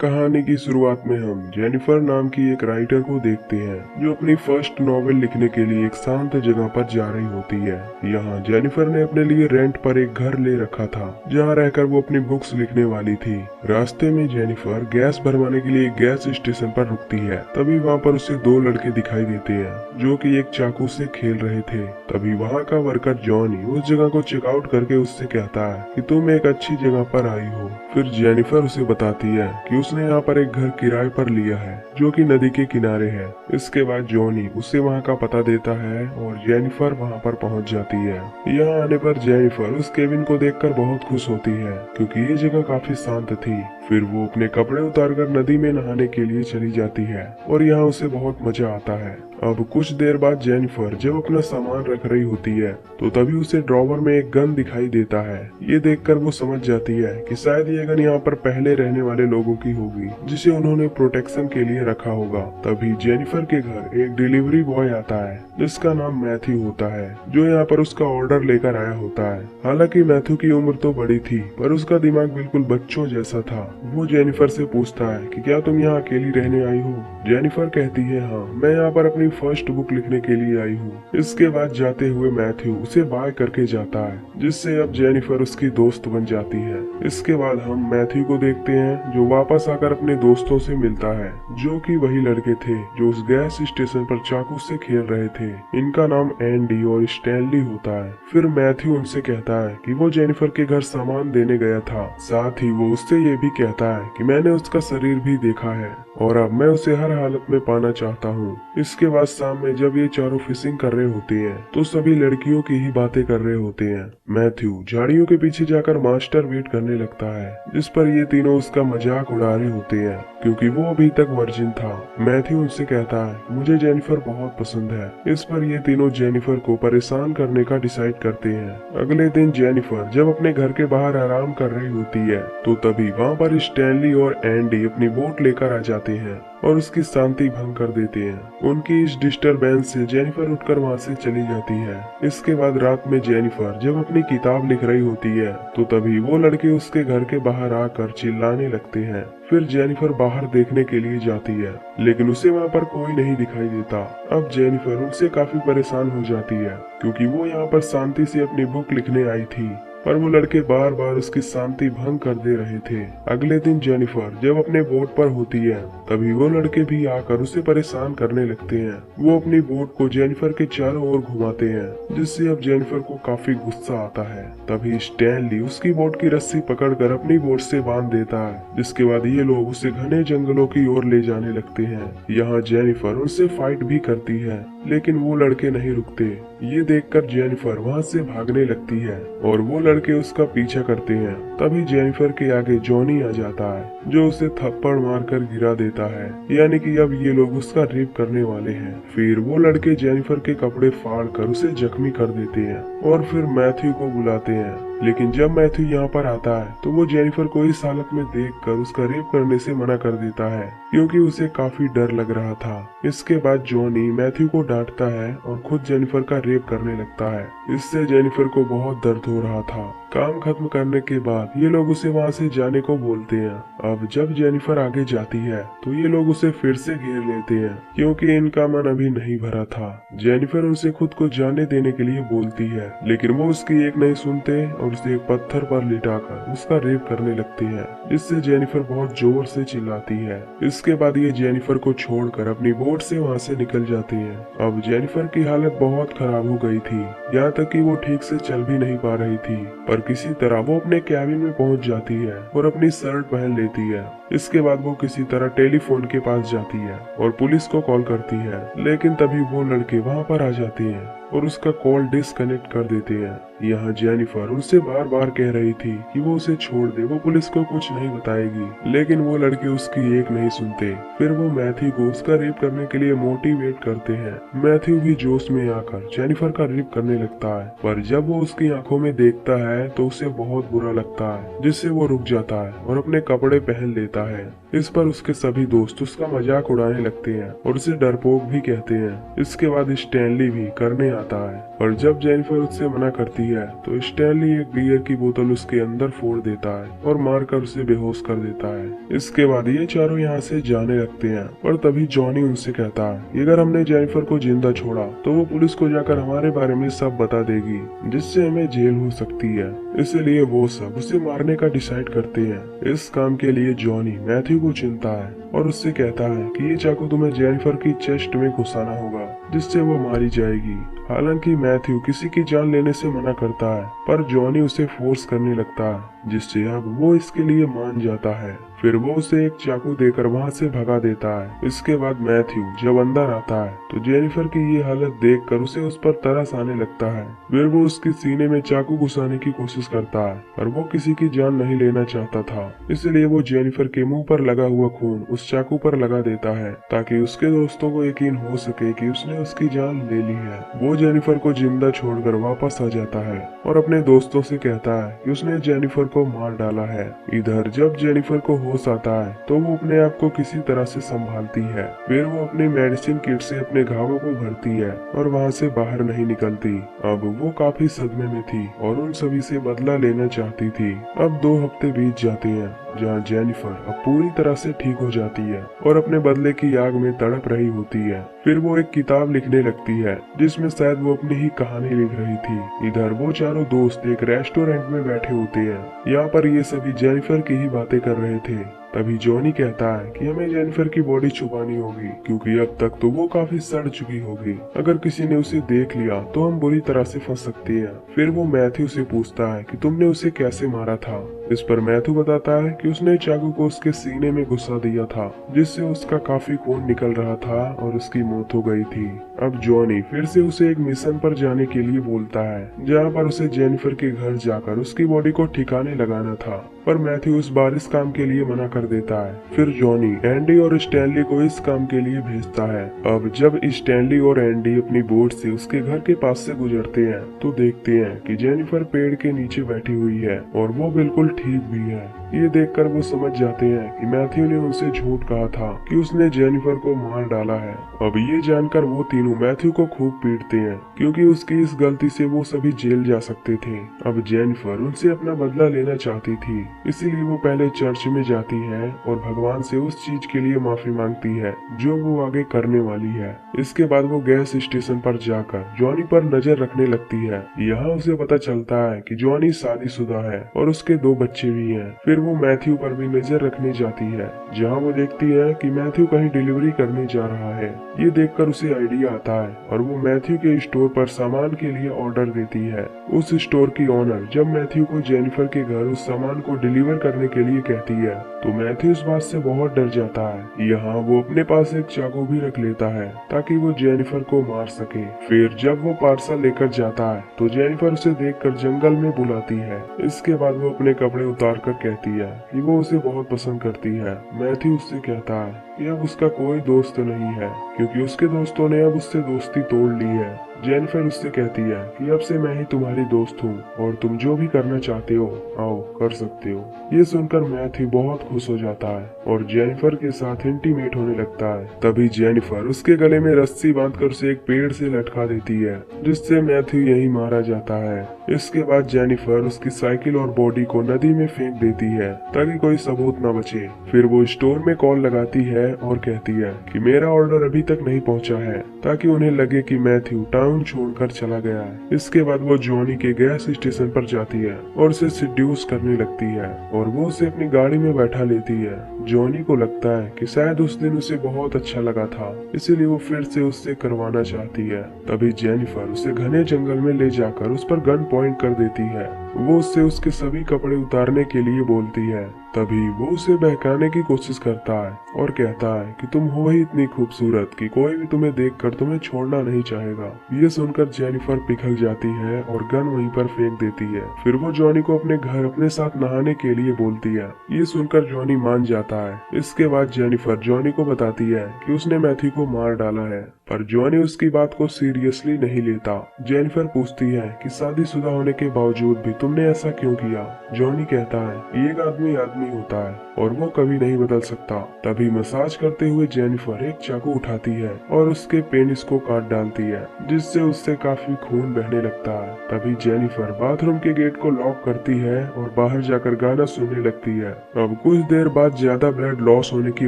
कहानी की शुरुआत में हम जेनिफर नाम की एक राइटर को देखते हैं जो अपनी फर्स्ट नॉवेल लिखने के लिए एक शांत जगह पर जा रही होती है। यहाँ जेनिफर ने अपने लिए रेंट पर एक घर ले रखा था जहाँ रहकर वो अपनी बुक्स लिखने वाली थी। रास्ते में जेनिफर गैस भरवाने के लिए एक गैस स्टेशन पर रुकती है। तभी वहाँ पर उसे दो लड़के दिखाई देते हैं जो कि एक चाकू से खेल रहे थे। तभी वहाँ का वर्कर जॉनी उस जगह को चेकआउट करके उससे कहता है कि तुम एक अच्छी जगह पर आई हो। फिर जेनिफर उसे बताती है कि उसने यहाँ पर एक घर किराए पर लिया है जो कि नदी के किनारे है। इसके बाद जॉनी उसे वहाँ का पता देता है और जेनिफर वहाँ पर पहुँच जाती है। यहाँ आने पर जेनिफर उस केबिन को देखकर बहुत खुश होती है क्योंकि ये जगह काफी शांत थी। फिर वो अपने कपड़े उतारकर नदी में नहाने के लिए चली जाती है और यहाँ उसे बहुत मजा आता है। अब कुछ देर बाद जेनिफर जब अपना सामान रख रही होती है तो तभी उसे ड्रॉवर में एक गन दिखाई देता है। ये देखकर वो समझ जाती है कि शायद ये गन यहाँ पर पहले रहने वाले लोगों की होगी जिसे उन्होंने प्रोटेक्शन के लिए रखा होगा। तभी जेनिफर के घर एक डिलीवरी बॉय आता है जिसका नाम मैथ्यू होता है जो यहाँ पर उसका ऑर्डर लेकर आया होता है। हालांकि मैथ्यू की उम्र तो बड़ी थी पर उसका दिमाग बिल्कुल बच्चों जैसा था। वो जेनिफर से पूछता है कि क्या तुम यहाँ अकेली रहने आई हो। जेनिफर कहती है हाँ, मैं यहाँ पर अपनी फर्स्ट बुक लिखने के लिए आई हूँ। इसके बाद जाते हुए मैथ्यू उसे बाय करके जाता है जिससे अब जेनिफर उसकी दोस्त बन जाती है। इसके बाद हम मैथ्यू को देखते हैं जो वापस आकर अपने दोस्तों से मिलता है जो कि वही लड़के थे जो उस गैस स्टेशन पर चाकू से खेल रहे थे। इनका नाम एंडी और स्टैनली होता है। फिर मैथ्यू उनसे कहता है कि वो जेनिफर के घर सामान देने गया था। साथ ही वो उससे ये भी कहता है कि मैंने उसका शरीर भी देखा है और अब मैं उसे हर हालत में पाना चाहता हूँ। इसके बाद शाम में जब ये चारों फिशिंग कर रहे होते हैं तो सभी लड़कियों की ही बातें कर रहे होते हैं। मैथ्यू झाड़ियों के पीछे जाकर मास्टर वेट करने लगता है जिस पर ये तीनों उसका मजाक उड़ा रहे होते हैं क्योंकि वो अभी तक वर्जिन था। मैथ्यू उनसे कहता है मुझे जेनिफर बहुत पसंद है। इस पर ये तीनों जेनिफर को परेशान करने का डिसाइड करते हैं। अगले दिन जेनिफर जब अपने घर के बाहर आराम कर रही होती है तो तभी वहाँ पर स्टैनली और एंडी अपनी बोट लेकर आ जाते हैं और उसकी शांति भंग कर देते हैं। उनकी इस डिस्टरबेंस से जेनिफर उठकर वहाँ से चली जाती है। इसके बाद रात में जेनिफर जब अपनी किताब लिख रही होती है तो तभी वो लड़के उसके घर के बाहर आकर चिल्लाने लगते हैं। फिर जेनिफर बाहर देखने के लिए जाती है लेकिन उसे वहाँ पर कोई नहीं दिखाई देता। अब जेनिफर उनसे काफी परेशान हो जाती है क्योंकि वो यहाँ पर शांति से अपनी बुक लिखने आई थी पर वो लड़के बार बार उसकी शांति भंग कर दे रहे थे। अगले दिन जेनिफर जब अपने बोट पर होती है तभी वो लड़के भी आकर उसे परेशान करने लगते हैं। वो अपनी बोट को जेनिफर के चारों ओर घुमाते हैं जिससे अब जेनिफर को काफी गुस्सा आता है। तभी स्टैनली उसकी बोट की रस्सी पकड़कर अपनी बोट से बांध देता है जिसके बाद ये लोग उसे घने जंगलों की ओर ले जाने लगते हैं। यहाँ जेनिफर उनसे फाइट भी करती है लेकिन वो लड़के नहीं रुकते। ये देखकर जेनिफर वहाँ से भागने लगती है और वो लड़के उसका पीछा करते हैं। तभी जेनिफर के आगे जॉनी आ जाता है जो उसे थप्पड़ मारकर गिरा देता है, यानी कि अब ये लोग उसका रेप करने वाले हैं। फिर वो लड़के जेनिफर के कपड़े फाड़कर उसे जख्मी कर देते हैं और फिर मैथ्यू को बुलाते हैं। लेकिन जब मैथ्यू यहाँ पर आता है तो वो जेनिफर को इस हालत में देखकर उसका रेप करने से मना कर देता है क्योंकि उसे काफी डर लग रहा था। इसके बाद जॉनी मैथ्यू को डांटता है और खुद जेनिफर का रेप करने लगता है। इससे जेनिफर को बहुत दर्द हो रहा था। काम खत्म करने के बाद ये लोग उसे वहाँ से जाने को बोलते हैं। अब जब जेनिफर आगे जाती है तो ये लोग उसे फिर से घेर लेते हैं क्योंकि इनका मन अभी नहीं भरा था। जेनिफर उनसे खुद को जाने देने के लिए बोलती है लेकिन वो उसकी एक नहीं सुनते और उसे एक पत्थर पर लिटाकर उसका रेप करने लगते हैं जिससे जेनिफर बहुत जोर से चिल्लाती है। इसके बाद ये जेनिफर को छोड़कर अपनी बोट से वहाँ से निकल जाती है। अब जेनिफर की हालत बहुत खराब हो गई थी, यहाँ तक कि वो ठीक से चल भी नहीं पा रही थी। पर किसी तरह वो अपने कैबिन में पहुंच जाती है और अपनी शर्ट पहन लेती है। इसके बाद वो किसी तरह टेलीफोन के पास जाती है और पुलिस को कॉल करती है लेकिन तभी वो लड़के वहाँ पर आ जाते हैं और उसका कॉल डिस्कनेक्ट कर देते हैं। यहाँ जेनिफर उनसे बार बार कह रही थी कि वो उसे छोड़ दे, वो पुलिस को कुछ नहीं बताएगी, लेकिन वो लड़के उसकी एक नहीं सुनते। फिर वो मैथ्यू को उसका रेप करने के लिए मोटिवेट करते हैं। मैथ्यू भी जोश में आकर जेनिफर का रेप करने लगता है पर जब वो उसकी आंखों में देखता है तो उसे बहुत बुरा लगता है जिससे वो रुक जाता है और अपने कपड़े पहन लेता है। इस पर उसके सभी दोस्त उसका मजाक उड़ाने लगते हैं और उसे डरपोक भी कहते हैं। इसके बाद स्टैनली भी करने जाता है। और जब जेनिफर उससे मना करती है तो स्टैनली एक बियर की बोतल उसके अंदर फोड़ देता है और मारकर उसे बेहोश कर देता है। इसके बाद ये चारों यहाँ से जाने लगते हैं और तभी जॉनी उनसे कहता है कि अगर हमने जेनिफर को जिंदा छोड़ा तो वो पुलिस को जाकर हमारे बारे में सब बता देगी, जिससे हमें जेल हो सकती है। इसलिए वो सब उसे मारने का डिसाइड करते हैं। इस काम के लिए जॉनी मैथ्यू को चुनता है और उससे कहता है कि ये चाकू तुम्हें जेनिफर की चेस्ट में घुसाना होगा, जिससे वो मारी जाएगी। हालांकि मैथ्यू किसी की जान लेने से मना करता है, पर जॉनी उसे फोर्स करने लगता है, जिससे अब वो इसके लिए मान जाता है। फिर वो उसे एक चाकू देकर वहाँ से भगा देता है। इसके बाद मैथ्यू जब अंदर आता है तो जेनिफर की ये हालत देखकर उसे उस पर तरस आने लगता है। फिर वो उसके सीने में चाकू घुसाने की कोशिश करता है, पर वो किसी की जान नहीं लेना चाहता था। इसलिए वो जेनिफर के मुंह पर लगा हुआ खून उस चाकू पर लगा देता है, ताकि उसके दोस्तों को यकीन हो सके कि उसने उसकी जान ले ली है। वो जेनिफर को जिंदा छोड़कर वापस आ जाता है और अपने दोस्तों से कहता है कि उसने जेनिफर को मार डाला है। इधर जब जेनिफर को होश आता है तो वो अपने आप को किसी तरह से संभालती है। फिर वो अपनी मेडिसिन किट से अपने घावों को भरती है और वहाँ से बाहर नहीं निकलती। अब वो काफी सदमे में थी और उन सभी से बदला लेना चाहती थी। अब 2 हफ्ते बीत जाते हैं जहाँ जेनिफर अब पूरी तरह से ठीक हो जाती है और अपने बदले की आग में तड़प रही होती है। फिर वो एक किताब लिखने लगती है जिसमें शायद वो अपनी ही कहानी लिख रही थी। इधर वो चारों दोस्त एक रेस्टोरेंट में बैठे होते हैं। यहाँ पर ये सभी जेनिफर की ही बातें कर रहे थे। तभी जॉनी कहता है कि हमें जेनिफर की बॉडी छुपानी होगी, क्योंकि अब तक तो वो काफी सड़ चुकी होगी। अगर किसी ने उसे देख लिया तो हम बुरी तरह से फंस सकते हैं। फिर वो मैथ्यू से पूछता है कि तुमने उसे कैसे मारा था। इस पर मैथ्यू बताता है कि उसने चाकू को उसके सीने में घुसा दिया था, जिससे उसका काफी खून निकल रहा था और उसकी मौत हो गई थी। अब जॉनी फिर से उसे एक मिशन पर जाने के लिए बोलता है, जहाँ पर उसे जेनिफर के घर जाकर उसकी बॉडी को ठिकाने लगाना था, पर मैथ्यू इस बार इस काम के लिए मना कर देता है। फिर जॉनी एंडी और स्टैनली को इस काम के लिए भेजता है। अब जब स्टैनली और एंडी अपनी बोट से उसके घर के पास से गुजरते हैं तो देखते हैं कि जेनिफर पेड़ के नीचे बैठी हुई है और वो बिल्कुल ठीक भी है। ये देखकर वो समझ जाते हैं कि मैथ्यू ने उनसे झूठ कहा था कि उसने जेनिफर को मार डाला है। अब ये जानकर वो तीनों मैथ्यू को खूब पीटते हैं, क्योंकि उसकी इस गलती से वो सभी जेल जा सकते थे। अब जेनिफर उनसे अपना बदला लेना चाहती थी, इसीलिए वो पहले चर्च में जाती है और भगवान से उस चीज के लिए माफी मांगती है जो वो आगे करने वाली है। इसके बाद वो गैस स्टेशन पर जाकर जॉनी पर नजर रखने लगती है। यहाँ उसे पता चलता है कि जॉनी शादीशुदा है और उसके 2 बच्चे भी हैं। फिर वो मैथ्यू पर भी नजर रखने जाती है, जहाँ वो देखती है कि मैथ्यू कहीं डिलीवरी करने जा रहा है। ये देखकर उसे आइडिया आता है और वो मैथ्यू के स्टोर पर सामान के लिए ऑर्डर देती है। उस स्टोर की ओनर जब मैथ्यू को जेनिफर के घर उस सामान को डिलीवर करने के लिए कहती है तो मैथ्यू इस बात से बहुत डर जाता है। यहाँ वो अपने पास एक चाकू भी रख लेता है ताकि वो जेनिफर को मार सके। फिर जब वो पार्सल लेकर जाता है तो जेनिफर उसे देखकर जंगल में बुलाती है। इसके बाद वो अपने कपड़े उतार कर कहती है कि वो उसे बहुत पसंद करती है। मैथ्यू उससे कहता है कि अब उसका कोई दोस्त नहीं है, क्योंकि उसके दोस्तों ने अब उससे दोस्ती तोड़ ली है। जेनिफर उससे कहती है कि अब से मैं ही तुम्हारी दोस्त हूँ और तुम जो भी करना चाहते हो आओ कर सकते हो। ये सुनकर मैथ्यू बहुत खुश हो जाता है और जेनिफर के साथ इंटीमेट होने लगता है। तभी जेनिफर उसके गले में रस्सी बांधकर उसे एक पेड़ से लटका देती है, जिससे मैथ्यू यही मारा जाता है। इसके बाद जेनिफर उसकी साइकिल और बॉडी को नदी में फेंक देती है ताकि कोई सबूत न बचे। फिर वो स्टोर में कॉल लगाती है और कहती है कि मेरा ऑर्डर अभी तक नहीं पहुंचा है, ताकि उन्हें लगे कि मैथ्यू टाउन छोड़कर चला गया है। इसके बाद वो जॉनी के गैस स्टेशन पर जाती है और उसे सिड्यूस करने लगती है और वो उसे अपनी गाड़ी में बैठा लेती है। जॉनी को लगता है कि शायद उस दिन उसे बहुत अच्छा लगा था, इसीलिए वो फिर से उससे करवाना चाहती है। तभी जेनिफर उसे घने जंगल में ले जाकर उस पर गन पॉइंट कर देती है। वो उससे उसके सभी कपड़े उतारने के लिए बोलती है। तभी वो उसे बहकाने की कोशिश करता है और कहता है कि तुम हो ही इतनी खूबसूरत कि कोई भी तुम्हें देखकर तुम्हें छोड़ना नहीं चाहेगा। ये सुनकर जेनिफर पिघल जाती है और गन वहीं पर फेंक देती है। फिर वो जॉनी को अपने घर अपने साथ नहाने के लिए बोलती है। ये सुनकर जॉनी मान जाता है। इसके बाद जेनिफर जॉनी को बताती है कि उसने मैथ्यू को मार डाला है, पर जॉनी उसकी बात को सीरियसली नहीं लेता। जेनिफर पूछती है कि शादीशुदा होने के बावजूद भी तुमने ऐसा क्यों किया? जॉनी कहता है एक आदमी आदमी होता है और वो कभी नहीं बदल सकता। तभी मसाज करते हुए जेनिफर एक चाकू उठाती है और उसके पेनिस को काट डालती है, जिससे उससे काफी खून बहने लगता है। तभी जेनिफर बाथरूम के गेट को लॉक करती है और बाहर जाकर गाना सुनने लगती है। अब कुछ देर बाद ज्यादा ब्लड लॉस होने की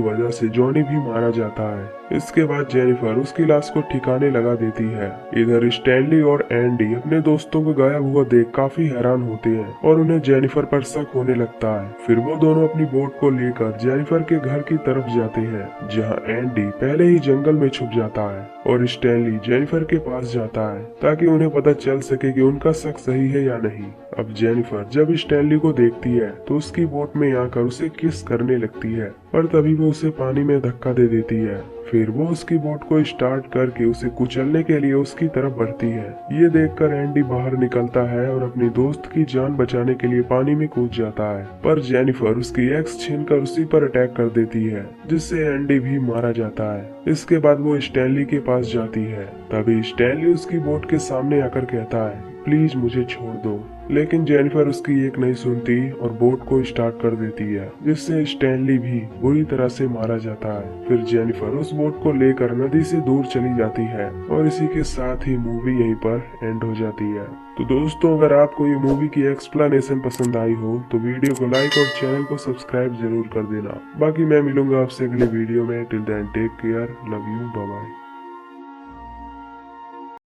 वजह से जॉनी भी मारा जाता है। इसके बाद जेनिफर उसकी लाश को ठिकाने लगा देती है। इधर स्टैनली और एंडी अपने दोस्तों को गायब हुआ देख काफी हैरान होते हैं और उन्हें जेनिफर पर शक होने लगता है। फिर वो दोनों अपनी बोट को लेकर जेनिफर के घर की तरफ जाते हैं, जहां एंडी पहले ही जंगल में छुप जाता है और स्टैनली जेनिफर के पास जाता है ताकि उन्हें पता चल सके कि उनका शक सही है या नहीं। अब जेनिफर जब स्टैनली को देखती है तो उसकी बोट में आकर उसे किस करने लगती है, पर तभी वो उसे पानी में धक्का दे देती है। फिर वो उसकी बोट को स्टार्ट करके उसे कुचलने के लिए उसकी तरफ बढ़ती है। ये देखकर एंडी बाहर निकलता है और अपनी दोस्त की जान बचाने के लिए पानी में कूद जाता है, पर जेनिफर उसकी एक्स छीनकर उसी पर अटैक कर देती है, जिससे एंडी भी मारा जाता है। इसके बाद वो स्टैनली के पास जाती है। तभी स्टैनली उसकी बोट के सामने आकर कहता है प्लीज मुझे छोड़ दो, लेकिन जेनिफर उसकी एक नहीं सुनती और बोट को स्टार्ट कर देती है, जिससे स्टैनली भी बुरी तरह से मारा जाता है। फिर जेनिफर उस बोट को लेकर नदी से दूर चली जाती है और इसी के साथ ही मूवी यहीं पर एंड हो जाती है। तो दोस्तों, अगर आपको ये मूवी की एक्सप्लेनेशन पसंद आई हो तो वीडियो को लाइक और चैनल को सब्सक्राइब जरूर कर देना। बाकी मैं मिलूंगा आपसे अगले वीडियो में। Till then take care, love you, bye bye.